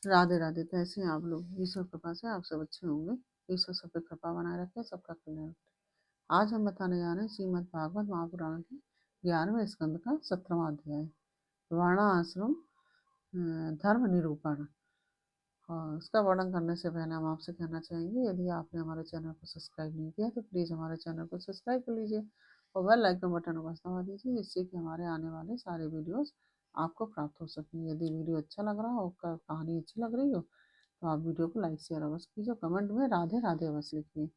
राधे राधे। कैसे हैं आप लोग? ईश्वर कृपा से आप सब अच्छे होंगे। ईश्वर सब पे कृपा बनाए रखे, सबका कल्याण करे। आज हम बताने जा रहे हैं श्रीमद् भागवत महापुराण के 11वें स्कंद का 17वां अध्याय, वर्णाश्रम धर्म निरूपण। और इसका वर्णन करने से पहले हम आपसे कहना चाहेंगे, यदि आपने हमारे चैनल को सब्सक्राइब नहीं किया तो प्लीज़ हमारे चैनल को सब्सक्राइब कर लीजिए और बेल आइकन बटन को दबा दीजिए, जिससे कि हमारे आने वाले सारे वीडियोस आपको प्राप्त हो सकें। यदि वीडियो अच्छा लग रहा हो, कहानी अच्छी लग रही हो, तो आप वीडियो को लाइक शेयर अवश्य कीजिए, कमेंट में राधे राधे अवश्य लिखिए।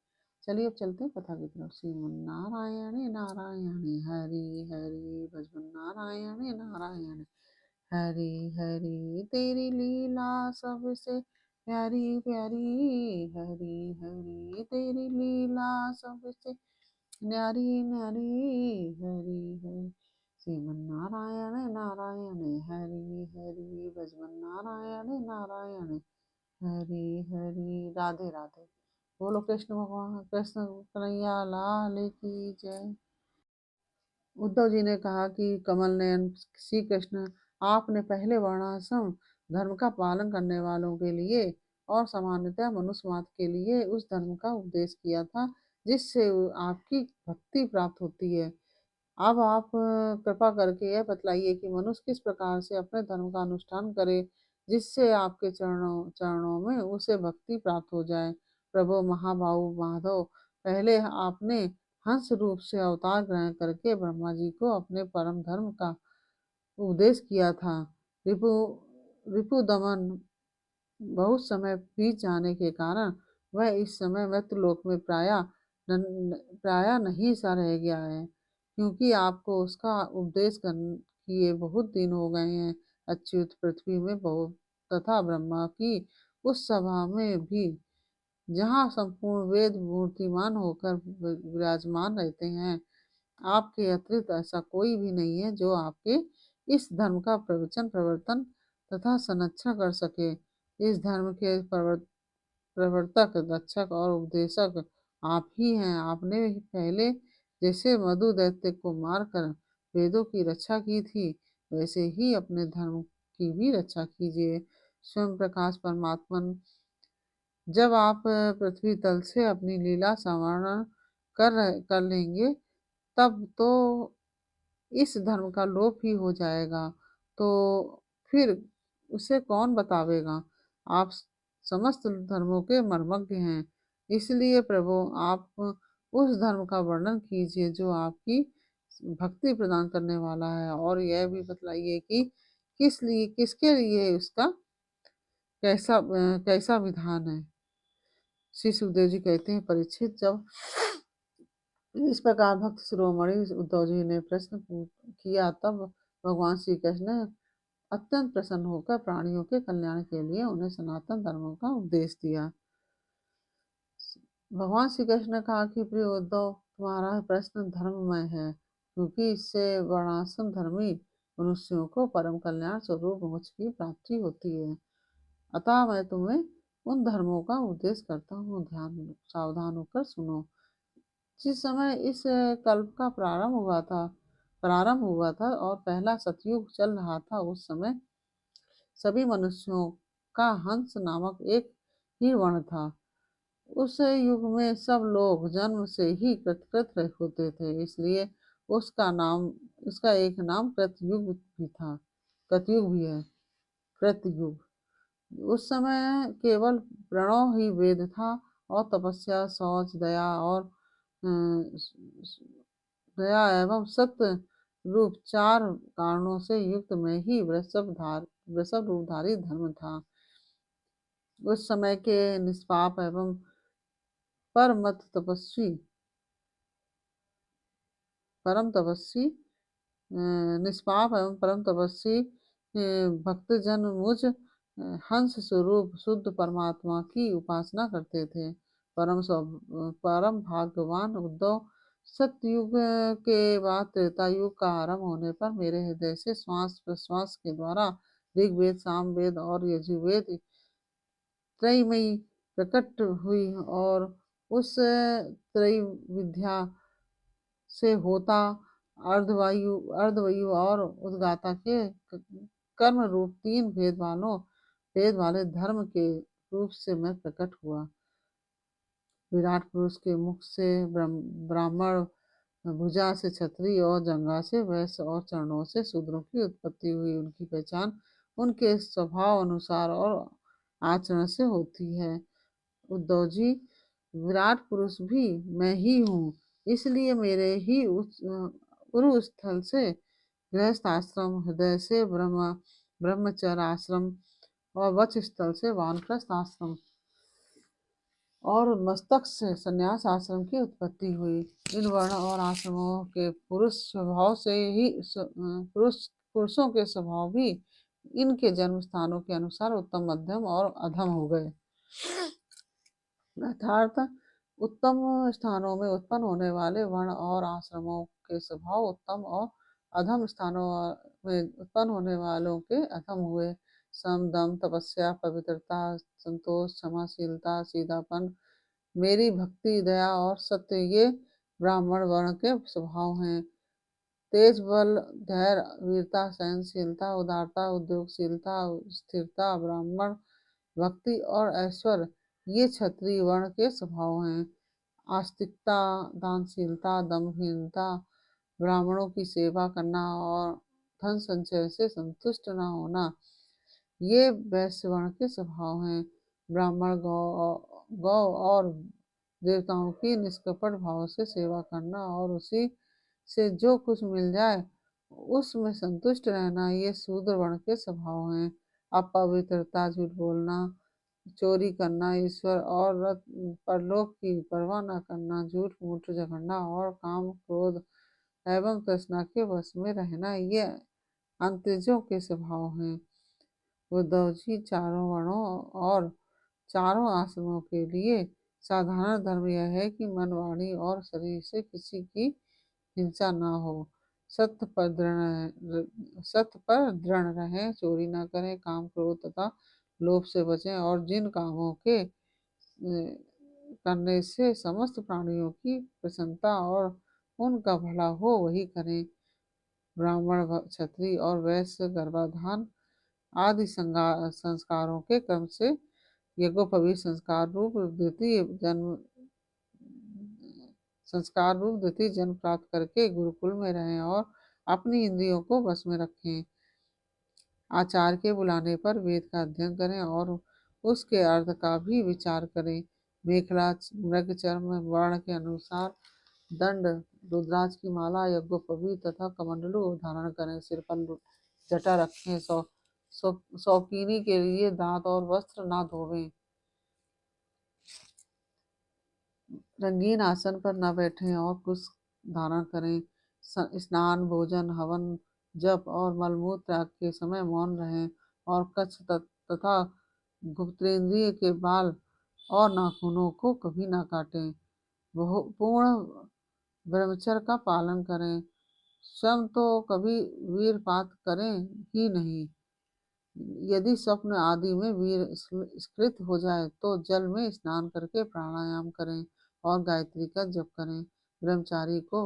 चलिए अब चलते हैं कथा की तरफ। श्रीमन्नारायण नारायण हरि हरि भजन नारायण नारायण हरि हरि, तेरी लीला सबसे प्यारी प्यारी, हरि हरि तेरी लीला सबसे न्यारी न्यारी, हरि हरि। श्रीमन्नारायण नारायण हरि हरि भजन नारायण नारायण हरि हरि। राधे राधे। बोलो कृष्ण भगवान, कृष्ण कन्हैया लाल की जय। उद्धव जी ने कहा कि कमल नयन श्री कृष्ण, आपने पहले वर्णाश्रम धर्म का पालन करने वालों के लिए और सामान्यतः मनुष्य मात्र के लिए उस धर्म का उपदेश किया था जिससे आपकी भक्ति प्राप्त होती है। अब आप कृपा करके यह बतलाइए कि मनुष्य किस प्रकार से अपने धर्म का अनुष्ठान करे जिससे आपके चरणों चरणों में उसे भक्ति प्राप्त हो जाए। प्रभु महाबाहु माधव, पहले आपने हंस रूप से अवतार ग्रहण करके ब्रह्मा जी को अपने परम धर्म का उपदेश किया था। रिपु रिपु दमन बहुत समय बीत जाने के कारण वह इस समय मृत्युलोक में प्राय नहीं सा रह गया है, क्योंकि आपको उसका उपदेश किए बहुत दिन हो गए हैं। अच्युत पृथ्वी में बहुत तथा ब्रह्मा की उस सभा में भी, जहाँ संपूर्ण वेद मूर्तिमान होकर विराजमान रहते हैं, आपके अतिरिक्त ऐसा कोई भी नहीं है जो आपके इस धर्म का प्रवचन प्रवर्तन तथा संरक्षण कर सके। इस धर्म के प्रवर्तक, रक्षक और उपदेशक आप ही हैं। आपने पहले जैसे मधु दैत्य को मारकर वेदों की रक्षा की थी, वैसे ही अपने धर्म की भी रक्षा कीजिए। स्वयं प्रकाश परमात्मन, जब आप पृथ्वी तल से अपनी लीला संवरण कर लेंगे, तब तो इस धर्म का लोप ही हो जाएगा, तो फिर उसे कौन बतावेगा। आप समस्त धर्मों के मर्मज्ञ हैं, इसलिए प्रभु आप उस धर्म का वर्णन कीजिए जो आपकी भक्ति प्रदान करने वाला है, और यह भी बतलाइए कि किसके लिए उसका कैसा विधान है। श्री सुखदेव जी कहते हैं, परीक्षित, जब इस प्रकार भक्त शिरोमणि उद्धव जी ने प्रश्न किया, तब भगवान श्री कृष्ण ने अत्यंत प्रसन्न होकर प्राणियों के कल्याण के लिए उन्हें सनातन धर्मों का उपदेश दिया। भगवान श्री कृष्ण ने कहा कि प्रिय उद्धव, तुम्हारा प्रश्न धर्ममय है, क्योंकि इससे वर्णाश्रम धर्मी मनुष्यों को परम कल्याण स्वरूप मोक्ष की प्राप्ति होती है। अतः मैं तुम्हें उन धर्मों का उपदेश करता हूँ, सावधान होकर सुनो। जिस समय इस कल्प का प्रारंभ हुआ था और पहला सतयुग चल रहा था, उस समय सभी मनुष्यों का हंस नामक एक ही वर्ण था। उस युग में सब लोग जन्म से ही कृतकृत होते थे, इसलिए उसका एक नाम कृतयुग भी था। कृतयुग भी है, कृतयुग। उस समय केवल प्रणव ही वेद था, और तपस्या, शौच, दया एवं सत्य रूप चार कारणों से युक्त में ही वृषभ रूपधारी धर्म था। उस समय के निष्पाप एवं परम तपस्वी निष्पाप एवं परम तपस्वी भक्तजन मुझ हंस स्वरूप शुद्ध परमात्मा की उपासना करते थे। परम भाग्यवान उद्धव, सतयुग के बाद त्रेता युग का आरंभ होने पर मेरे हृदय से श्वास प्रश्वास के द्वारा ऋग्वेद, सामवेद और यजुर्वेद त्रयमयी प्रकट हुई, और उस त्रय विद्या से होता अर्धवायु और उद्गाता के कर्म रूप तीन भेद वालों वेद वाले धर्म के रूप से मैं प्रकट हुआ। विराट पुरुष के मुख से ब्राह्मण, भुजा से क्षत्रिय और जंघा से वैश्य और चरणों से शूद्रों की उत्पत्ति हुई। उनकी पहचान उनके स्वभाव अनुसार और आचरण से होती है। उद्धव जी, विराट पुरुष भी मैं ही हूँ, इसलिए मेरे ही उरु स्थल से गृहस्थ आश्रम, हृदय से ब्रह्मचर्य आश्रम और वक्ष स्थल से वानप्रस्थ आश्रम और मस्तक से संन्यास आश्रम की उत्पत्ति हुई। इन वर्ण और आश्रमों के पुरुषों के स्वभाव भी इनके जन्म स्थानों के अनुसार उत्तम, मध्यम और अधम हो गए। अर्थात उत्तम स्थानों में उत्पन्न होने वाले वर्ण और आश्रमों के स्वभाव उत्तम और अधम स्थानों में उत्पन्न होने वालों के अधम हुए। सम, दम, तपस्या, पवित्रता, संतोष, क्षमाशीलता, सीधापन, मेरी भक्ति, दया और सत्य ये ब्राह्मण वर्ण के स्वभाव हैं। तेज, बल, धैर्य, वीरता, सहनशीलता, उदारता, उद्योगशीलता, स्थिरता, ब्राह्मण भक्ति और ऐश्वर्य ये क्षत्रिय वर्ण के स्वभाव हैं। आस्तिकता, दानशीलता, दमहीनता, ब्राह्मणों की सेवा करना और धन संचय से संतुष्ट न होना ये वैश्य वर्ण के स्वभाव हैं। ब्राह्मण गौ और देवताओं की निष्कपट भाव से सेवा करना और उसी से जो कुछ मिल जाए उसमें संतुष्ट रहना ये शूद्र वर्ण के स्वभाव हैं। अपवित्रता, झूठ बोलना, चोरी करना, ईश्वर और परलोक की परवाह न करना, झूठ मूठ झगड़ना और काम, क्रोध एवं तृष्णा के वश में रहना ये अंत्यजों के स्वभाव हैं। उद्धव जी, चारों वर्णों और चारों आश्रमों के लिए साधारण धर्म यह है कि मन, वाणी और शरीर से किसी की हिंसा न हो, सत्य पर दृढ़ रहें, चोरी न करें, काम, क्रोध तथा लोभ से बचें और जिन कामों के करने से समस्त प्राणियों की प्रसन्नता और उनका भला हो वही करें। ब्राह्मण, क्षत्रिय और वैश्य गर्भाधान आदि संस्कारों के क्रम से यज्ञोपवीत संस्कार रूप द्वितीय जन्म प्राप्त करके गुरुकुल में रहें और अपनी इंद्रियों को बस में रखें। आचार्य के बुलाने पर वेद का अध्ययन करें और उसके अर्थ का भी विचार करें। मेखला, मृग चर्म, वर्ण के अनुसार दंड, रुद्राक्ष की माला, यज्ञोपवीत तथा कमंडलू धारण करें। सिर पर जटा रखें। शौकीनी के लिए दांत और वस्त्र ना धोवें। रंगीन आसन पर न बैठें और कुश धारण करें। स्नान, भोजन, हवन, जप और मलमूत्र त्याग के समय मौन रहें और कच्छ तथा गुप्तेंद्रिय के बाल और नाखूनों को कभी न काटें। पूर्ण ब्रह्मचर्य का पालन करें। स्वयं तो कभी वीरपात करें ही नहीं। यदि स्वप्न आदि में वीर स्खलित हो जाए तो जल में स्नान करके प्राणायाम करें और गायत्री का जप करें। ब्रह्मचारी को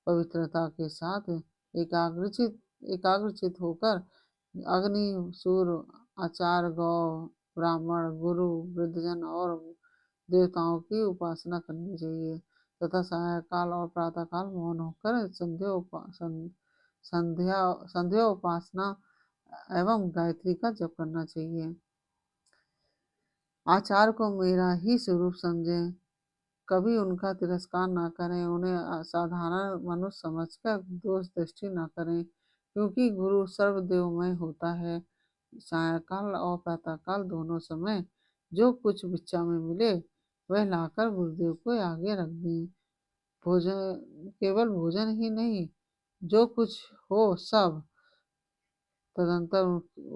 पवित्रता के साथ एकाग्रचित होकर अग्नि, सूर्य, आचार्य, गौ, ब्राह्मण, गुरु, वृद्धजन और देवताओं की उपासना करनी चाहिए तथा सायंकाल और प्रातःकाल मौन होकर संध्या उपासना एवं गायत्री का जप करना चाहिए। आचार्य को मेरा ही स्वरूप समझें, कभी उनका तिरस्कार न करें, उन्हें साधारण मनुष्य समझकर दोष दृष्टि न करें, क्योंकि गुरु सर्वदेवमय होता है। सायंकाल और प्रातःकाल दोनों समय जो कुछ भिक्षा में मिले वह लाकर गुरुदेव को आगे रख दें। केवल भोजन ही नहीं, जो कुछ हो सब। तदंतर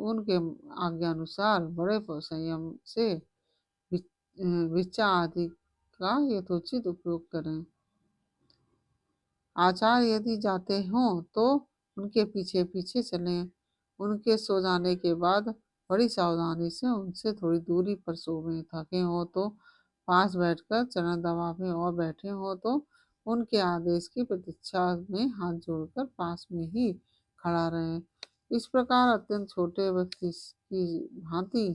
उनके आज्ञानुसार बड़े संयम से भिक्षा आदि का यथोचित उपयोग करें। आचार्य यदि जाते हों तो उनके पीछे पीछे चलें। उनके सो जाने के बाद बड़ी सावधानी से उनसे थोड़ी दूरी पर सोवें। थके हो तो पास बैठकर चरण दबावें और बैठे हो तो उनके आदेश की प्रतीक्षा में हाथ जोड़कर पास में ही खड़ा रहें। इस प्रकार अत्यंत छोटे व्यक्ति की भांति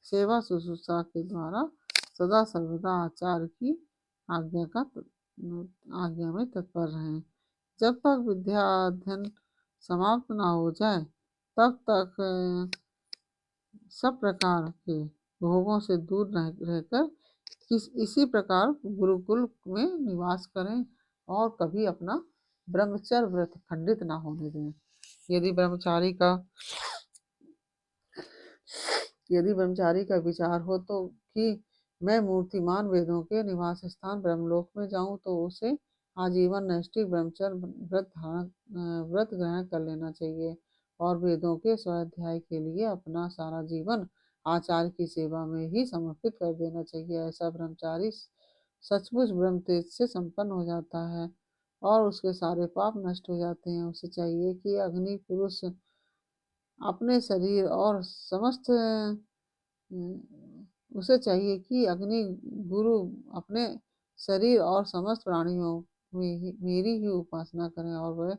सेवा शुश्रूषा के द्वारा सदा सर्वदा आचार की आज्ञा में तत्पर रहें। जब तक विद्या अध्ययन समाप्त ना हो जाए तब तक सब प्रकार के भोगों से दूर रहकर इसी प्रकार गुरुकुल में निवास करें और कभी अपना ब्रह्मचर्य व्रत खंडित ना होने दें। यदि ब्रह्मचारी का विचार हो तो कि मैं मूर्तिमान वेदों के निवास स्थान ब्रह्मलोक में जाऊं तो उसे आजीवन नैष्ठिक ब्रह्मचर्य व्रत ग्रहण कर लेना चाहिए और वेदों के स्वाध्याय के लिए अपना सारा जीवन आचार्य की सेवा में ही समर्पित कर देना चाहिए। ऐसा ब्रह्मचारी सचमुच ब्रह्म तेज से संपन्न हो जाता है और उसके सारे पाप नष्ट हो जाते हैं। उसे चाहिए कि अग्नि पुरुष अपने शरीर और समस्त उसे चाहिए कि अग्नि गुरु अपने शरीर और समस्त प्राणियों में मेरी ही उपासना करें और वह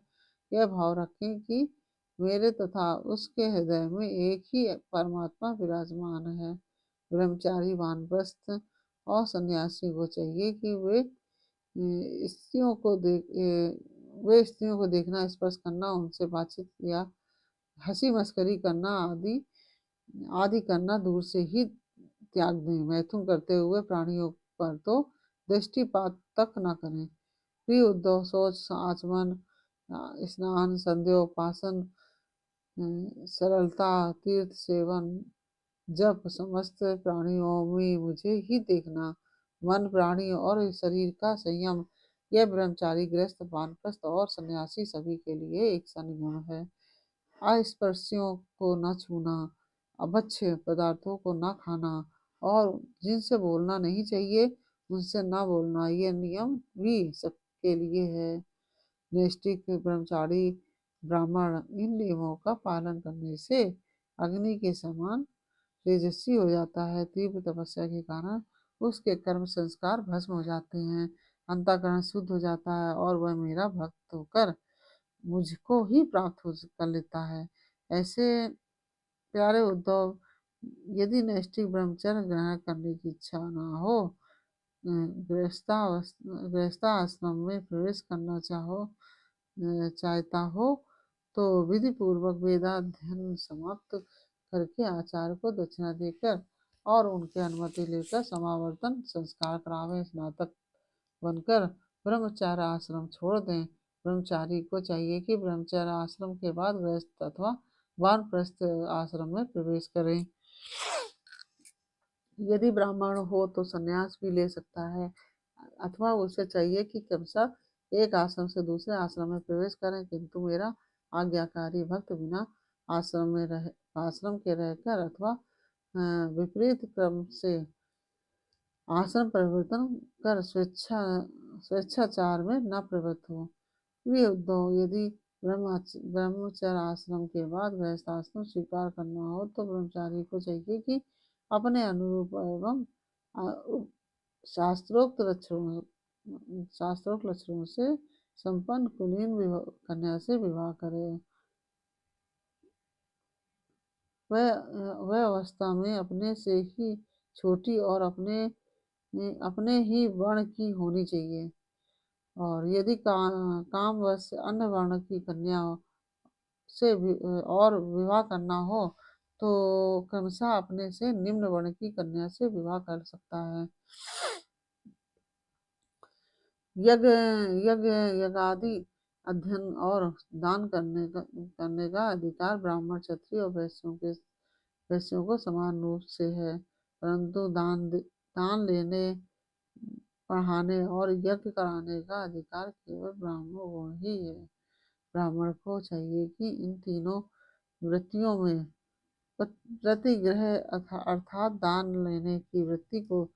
यह भाव रखें कि मेरे तथा उसके हृदय में एक ही परमात्मा विराजमान है। ब्रह्मचारी वानप्रस्थ और सन्यासी को चाहिए कि वे स्त्रियों को देखना, स्पर्श करना, उनसे बातचीत या हंसी मस्करी करना आदि करना दूर से ही त्याग दें। मैथुन करते हुए प्राणियों पर तो दृष्टिपात तक न करें। प्रिय उद्धव, शौच, आचमन, स्नान, संध्योपासन, सरलता, तीर्थ सेवन, जब समस्त प्राणियों में मुझे ही देखना, मन, प्राणी और शरीर का संयम, यह ब्रह्मचारी, गृहस्थ, वानप्रस्थ और सन्यासी सभी के लिए एक सा नियम है। अस्पृश्यों को न छूना, अभक्ष्य पदार्थों को न खाना और जिनसे बोलना नहीं चाहिए उनसे न बोलना, ये नियम भी सबके लिए है। नैष्ठिक ब्रह्मचारी ब्राह्मण इन नियमों का पालन करने से अग्नि के समान तेजस्वी हो जाता है। तीव्र तपस्या के कारण उसके कर्म संस्कार भस्म हो जाते हैं, अंतःकरण शुद्ध हो जाता है और वह मेरा भक्त होकर मुझको ही प्राप्त कर लेता है। ऐसे प्यारे उद्धव, यदि नैष्ठिक ब्रह्मचर्य ग्रहण करने की इच्छा न हो, गृहस्थाश्रम में प्रवेश करना चाहता हो तो विधि पूर्वक वेदाध्ययन समाप्त करके आचार्य को दक्षिणा देकर और उनकी अनुमति लेकर समावर्तन संस्कार करावें। स्नातक बनकर ब्रह्मचार्य आश्रम छोड़ दें। ब्रह्मचारी को चाहिए कि ब्रह्मचर्य आश्रम के बाद गृहस्थ अथवा वानप्रस्थ आश्रम में प्रवेश करें। यदि ब्राह्मण हो तो संन्यास भी ले सकता है अथवा उसे चाहिए कि क्रमशः एक आश्रम से दूसरे आश्रम में प्रवेश करें, किंतु मेरा आज्ञाकारी भक्त बिना आश्रम के रहकर अथवा विपरीत क्रम से आश्रम परिवर्तन कर स्वेच्छाचार में न प्रवृत्त हो। प्रिय उद्धव, यदि ब्रह्मचर्य आश्रम के बाद गृहस्थाश्रम स्वीकार करना हो तो ब्रह्मचारी को चाहिए कि अपने अनुरूप एवं शास्त्रोक्त लक्षणों से संपन्न कुलीन कन्या से विवाह करे। वह अवस्था में अपने से ही छोटी और अपने ही वर्ण की होनी चाहिए और यदि कामवश अन्य वर्ण की कन्या से और विवाह करना हो तो क्रमशः अपने से निम्न वर्ण की कन्या से विवाह कर सकता है। यज्ञादि अध्ययन और दान करने का अधिकार ब्राह्मण, क्षत्रिय और वैश्यों को समान रूप से है, परंतु दान लेने, पढ़ाने और यज्ञ कराने का अधिकार केवल ब्राह्मणों को ही है। ब्राह्मण को चाहिए कि इन तीनों वृत्तियों में प्रतिग्रह अर्थात दान लेने की वृत्ति को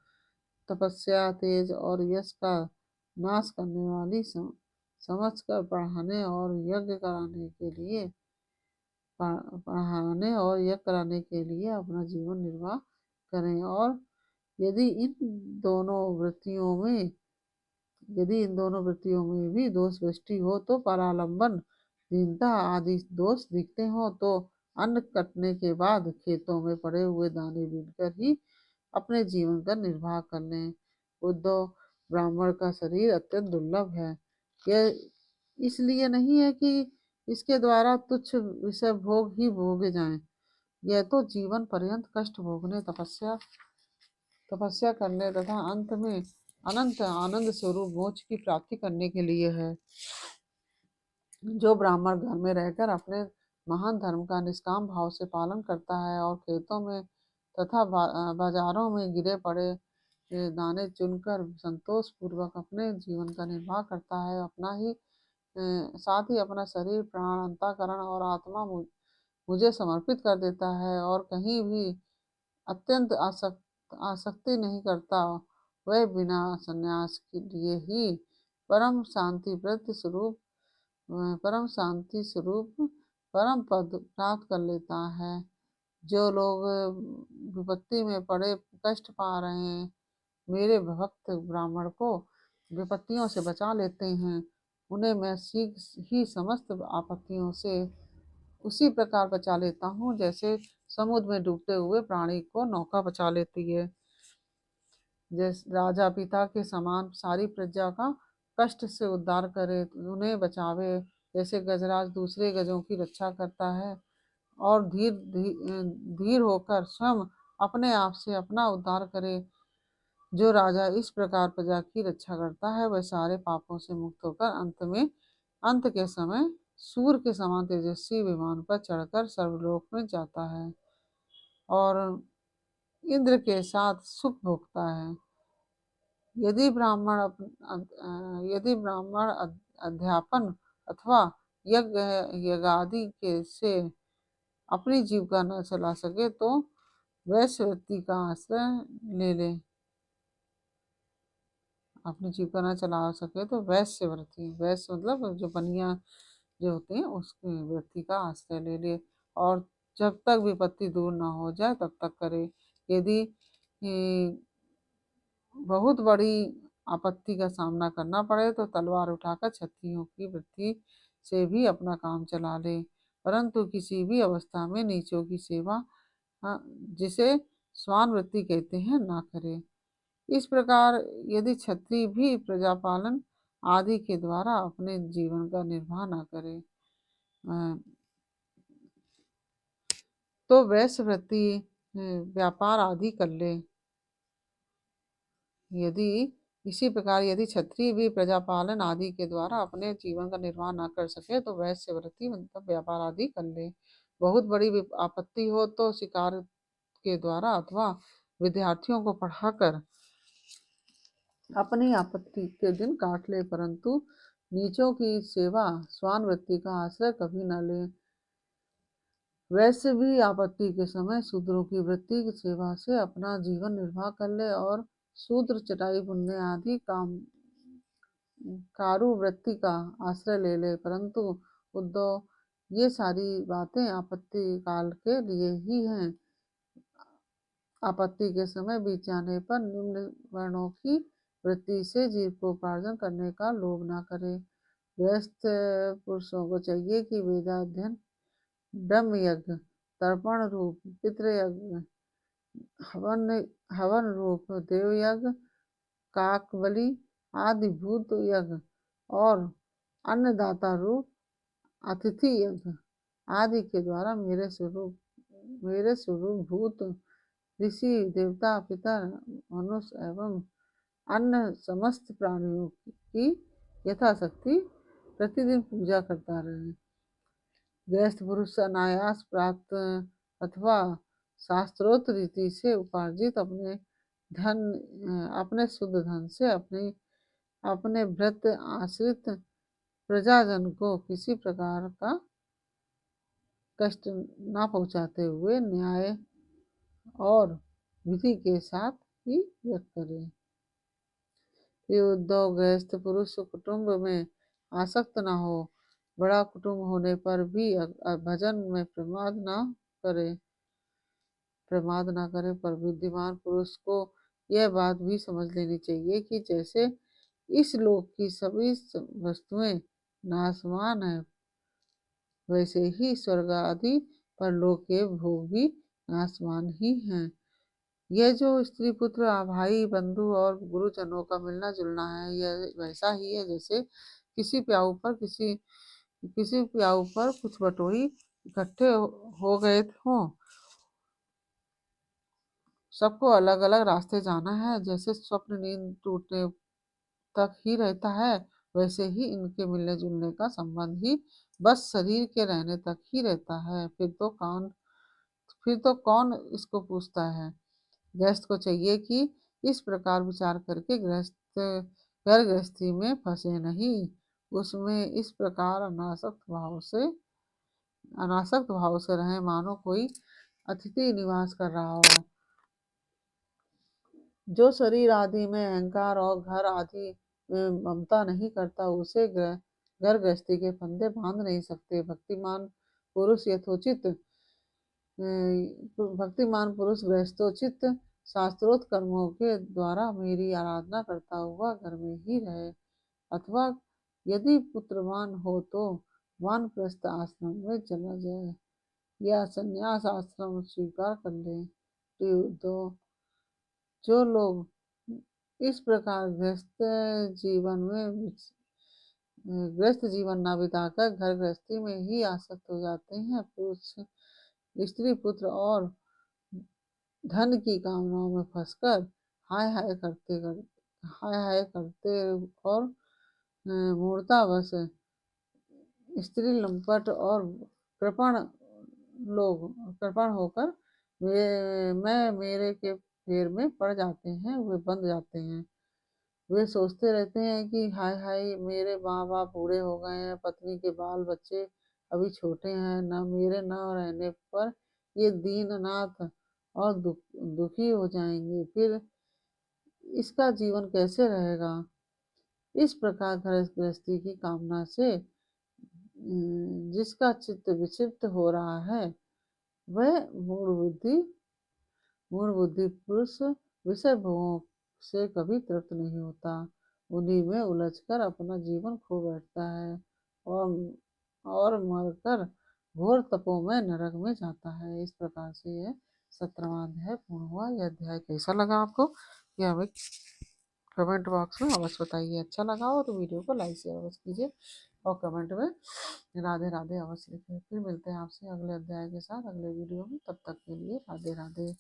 तपस्या, तेज और यश का नाश करने वाली समझकर पढ़ाने और यज्ञ कराने के लिए अपना जीवन निर्वाह करें और यदि इन दोनों वृत्तियों में भी दोष वृष्टि हो तो परालंबन, दीनता आदि दोष दिखते हो तो अन्न कटने के बाद खेतों में पड़े हुए दाने बीनकर ही अपने जीवन का निर्वाह कर लें। उद्धव, ब्राह्मण का शरीर अत्यंत दुर्लभ है। यह इसलिए नहीं है कि इसके द्वारा तुच्छ विषय भोग ही भोगे जाएं। यह तो जीवन पर्यंत कष्ट भोगने, तपस्या तपस्या करने तथा अंत में अनंत आनंद स्वरूप मोक्ष की प्राप्ति करने के लिए है। जो ब्राह्मण घर में रहकर अपने महान धर्म का निष्काम भाव से पालन करता है और खेतों में तथा बाजारों में गिरे पड़े दाने चुनकर संतोष पूर्वक अपने जीवन का निर्वाह करता है, साथ ही अपना शरीर, प्राण, अंतःकरण और आत्मा मुझे समर्पित कर देता है और कहीं भी अत्यंत आसक्ति नहीं करता, वह बिना संन्यास के लिए ही परम शांति व्रत स्वरूप परम शांति स्वरूप परम पद प्राप्त कर लेता है। जो लोग विपत्ति में पड़े कष्ट पा रहे हैं, मेरे भक्त ब्राह्मण को विपत्तियों से बचा लेते हैं, उन्हें मैं शीघ्र ही समस्त आपत्तियों से उसी प्रकार बचा लेता हूँ जैसे समुद्र में डूबते हुए प्राणी को नौका बचा लेती है। जैसे राजा पिता के समान सारी प्रजा का कष्ट से उद्धार करे, उन्हें बचावे, जैसे गजराज दूसरे गजों की रक्षा करता है और धीर होकर स्वयं अपने आप से अपना उद्धार करे। जो राजा इस प्रकार प्रजा की रक्षा करता है, वह सारे पापों से मुक्त होकर अंत के समय सूर्य के समान तेजस्वी विमान पर चढ़कर सर्वलोक में जाता है और इंद्र के साथ सुख भोगता है। यदि ब्राह्मण अध्यापन अथवा यज्ञादि के से अपनी जीविका न चला सके तो वैश्य वृत्ति का आश्रय ले ले। अपनी जीविका न चला सके तो वैश्य मतलब जो बनिया जो होते हैं उसकी वृत्ति का आश्रय ले ले और जब तक विपत्ति दूर न हो जाए तब तक करे। यदि बहुत बड़ी आपत्ति का सामना करना पड़े तो तलवार उठाकर क्षत्रियों की वृत्ति से भी अपना काम चला ले, परंतु किसी भी अवस्था में नीचों की सेवा, जिसे स्वान वृत्ति कहते हैं, ना करे। इस प्रकार यदि क्षत्रिय भी प्रजापालन आदि के द्वारा अपने जीवन का निर्वाह न करे तो वैश्य वृत्ति व्यापार आदि कर ले। यदि इसी प्रकार यदि क्षत्रिय भी प्रजापालन आदि के द्वारा अपने जीवन का निर्वाह न कर सके तो वैश्य वृत्ति मतलब व्यापार आदि कर ले। बहुत बड़ी आपत्ति हो तो शिकार के द्वारा अथवा विद्यार्थियों को पढ़ाकर अपनी आपत्ति के दिन काट ले, परंतु नीचों की सेवा स्वान वृत्ति का आश्रय कभी न ले। वैसे भी आपत्ति के समय शूद्रों की वृत्ति की सेवा से अपना जीवन निर्वाह कर ले और शूद्र चटाई बुनने आदि कारू वृत्ति का आश्रय ले ले, परंतु उद्धव, ये सारी बातें आपत्ति काल के लिए ही हैं। आपत्ति के समय बीत जाने पर निम्न वर्णों की वृत्ति से जीविकोपार्जन करने का लोभ न करे। व्यस्त पुरुषों को चाहिए कि वेदाध्ययन, ब्रह्म यज्ञ, तर्पण रूप पितृयज्ञ, हवन रूप देवयज्ञ, काकबलि आदि भूत यज्ञ और अन्नदाता रूप अतिथि यज्ञ आदि के द्वारा मेरे स्वरूप भूत, ऋषि, देवता, पितर, मनुष्य एवं अन्य समस्त प्राणियों की यथाशक्ति प्रतिदिन पूजा करता रहे। गृहस्थ पुरुष अनायास प्राप्त अथवा शास्त्रोक्त रीति से उपार्जित अपने शुद्ध धन से अपने व्रत आश्रित प्रजाजन को किसी प्रकार का कष्ट न पहुंचाते हुए न्याय और विधि के साथ ही व्यक्त करे। ये उद्धव, गृहस्थ पुरुष कुटुंब में आसक्त न हो, बड़ा कुटुंब होने पर भी भजन में प्रमाद न करे, पर बुद्धिमान पुरुष को यह बात भी समझ लेनी चाहिए कि जैसे इस लोक की सभी वस्तुएं नाशवान है, वैसे ही स्वर्ग आदि परलोक के भोग भी आसमान ही हैं। यह जो स्त्री पुत्र भाई बंधु और गुरुजनों का मिलना जुलना है, यह वैसा ही है जैसे किसी प्याऊ पर कुछ बटोही इकट्ठे हो गए हों। सबको अलग अलग रास्ते जाना है। जैसे स्वप्न नींद टूटने तक ही रहता है, वैसे ही इनके मिलने जुलने का संबंध ही बस शरीर के रहने तक ही रहता है। फिर तो कौन इसको पूछता है। गृहस्थ को चाहिए कि इस प्रकार विचार करके घर गृहस्थी में फंसे नहीं, उसमें इस प्रकार अनासक्त भाव से रहे, मानो कोई अतिथि निवास कर रहा हो। जो शरीर आदि में अहंकार और घर आदि में ममता नहीं करता, उसे घर गृहस्थी के फंदे बांध नहीं सकते। भक्तिमान पुरुष गृहस्थोचित शास्त्रोक्त कर्मों के द्वारा मेरी आराधना करता हुआ घर में ही रहे, अथवा यदि पुत्रवान हो तो वानप्रस्थ आश्रम में चला जाए या संन्यास आश्रम स्वीकार कर ले। तो जो लोग इस प्रकार गृहस्थ जीवन न बिताकर घर गृहस्थी में ही आसक्त हो जाते हैं, पुरुष स्त्री पुत्र और धन की कामनाओं में फंसकर हाय हाय करते और मूर्तावश स्त्री लंपट और कृपण कृपण होकर मैं मेरे के फेर में पड़ जाते हैं, वे बंध जाते हैं। वे सोचते रहते हैं कि हाय हाय मेरे माँ बाप बूढ़े हो गए हैं, पत्नी के बाल बच्चे अभी छोटे हैं, न मेरे न रहने पर ये दीननाथ और दुखी हो जाएंगे, फिर इसका जीवन कैसे रहेगा। इस प्रकार घर गृहस्थी की कामना से जिसका चित्त विक्षिप्त हो रहा है, वह मूढ़ बुद्धि पुरुष विषय भोगों से कभी तृप्त नहीं होता, उन्हीं में उलझकर अपना जीवन खो बैठता है और मरकर घोर तपों में नरक में जाता है। इस प्रकार से यह 17वां अध्याय पूर्ण हुआ। यह अध्याय कैसा लगा आपको, यह हमें कमेंट बॉक्स में अवश्य बताइए। अच्छा लगा हो तो वीडियो को लाइक शेयर अवश्य कीजिए और कमेंट में राधे राधे अवश्य लिखिए। फिर मिलते हैं आपसे अगले अध्याय के साथ अगले वीडियो में, तब तक के लिए राधे राधे।